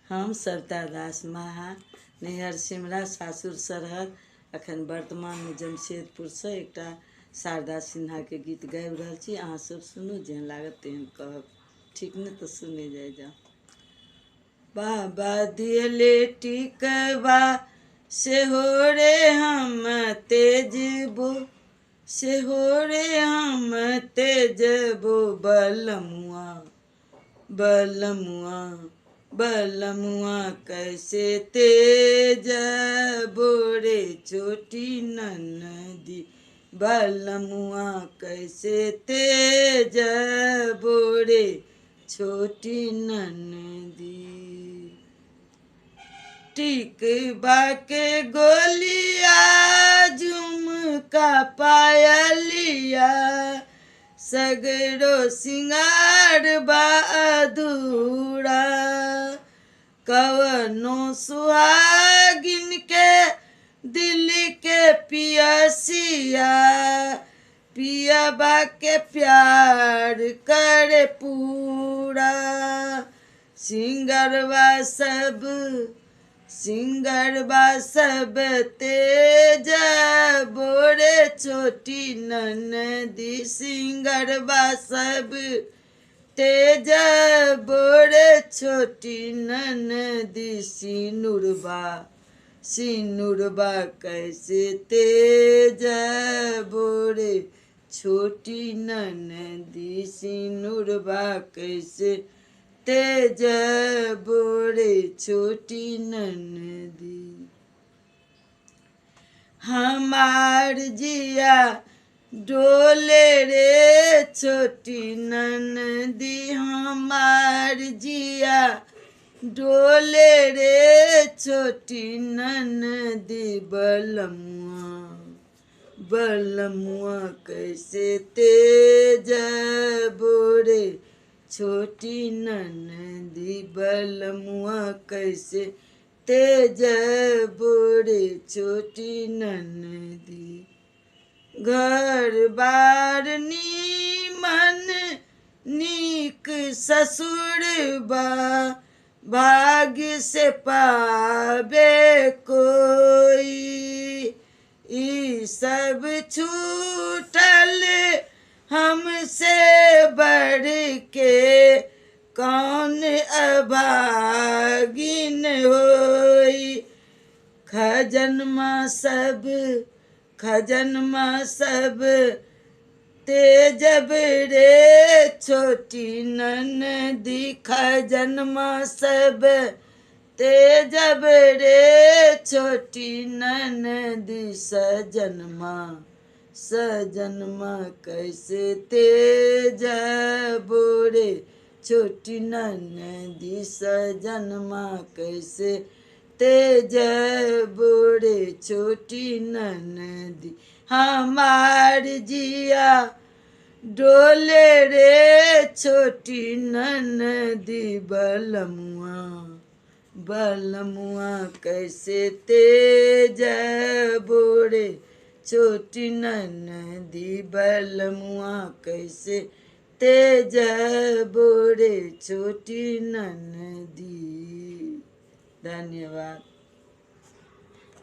हम सरिता दास महा नैहर सिमरा सासुर सरहद अखन वर्तमान में जमशेदपुर से एकटा शारदा सिन्हा के गीत गाबि रहल छी। अहाँ सब सुनू, जेहन लागत तेहन कहब, ठीक ने? तो सुने जाए। बाबा दियले टिकवा सेहो रे हम तेजबो, सेहो रे हम तेजबो, बलमुआ बलमुआ बलमुआ कैसे तेजबो रे छोटी ननदी, बलमुआ कैसे तेजबो रे छोटी ननदी। टिकवा के गोलिया झुमका पायलिया, सगरो सिंगार बा अधूरा, कवनो सुहागिन के दिल के पियसिया, पियबा के प्यार करे पूरा। सिंगरवा सब तेजबो रे छोटी ननदी, सिंगरवा सब तेजबो रे छोटी ननदी, सिनुरबा कैसे तेजबो रे छोटी ननदी, सिनुरबा कैसे तेजबो रे छोटी ननदी। हमार जिया डोले रे छोटी ननदी, हमार जिया डोले रे छोटी ननदी, बलमुआ कैसे तेजबो रे छोटी ननदी, बलमुआ कैसे तेजबो रे छोटी ननदी। घर बार नीमन नीक ससुर बा, भाग्य से पावे कोई, ई सब छूटल हमसे बढ़ के कौन अभागिन होई। खजनमा सब तेजब रे छोटी ननदी, खजनमा सब तेजब रे छोटी ननदी, सजनमा कैसे तेजबो रे छोटी ननदी, सजनमा कैसे तेजबो रे छोटी ननदी। हमार जिया डोले रे छोटी ननदी, बलमुआ कैसे तेजबो रे छोटी ननदी, बलमुआ कैसे तेजबो रे छोटी ननदी। धन्यवाद।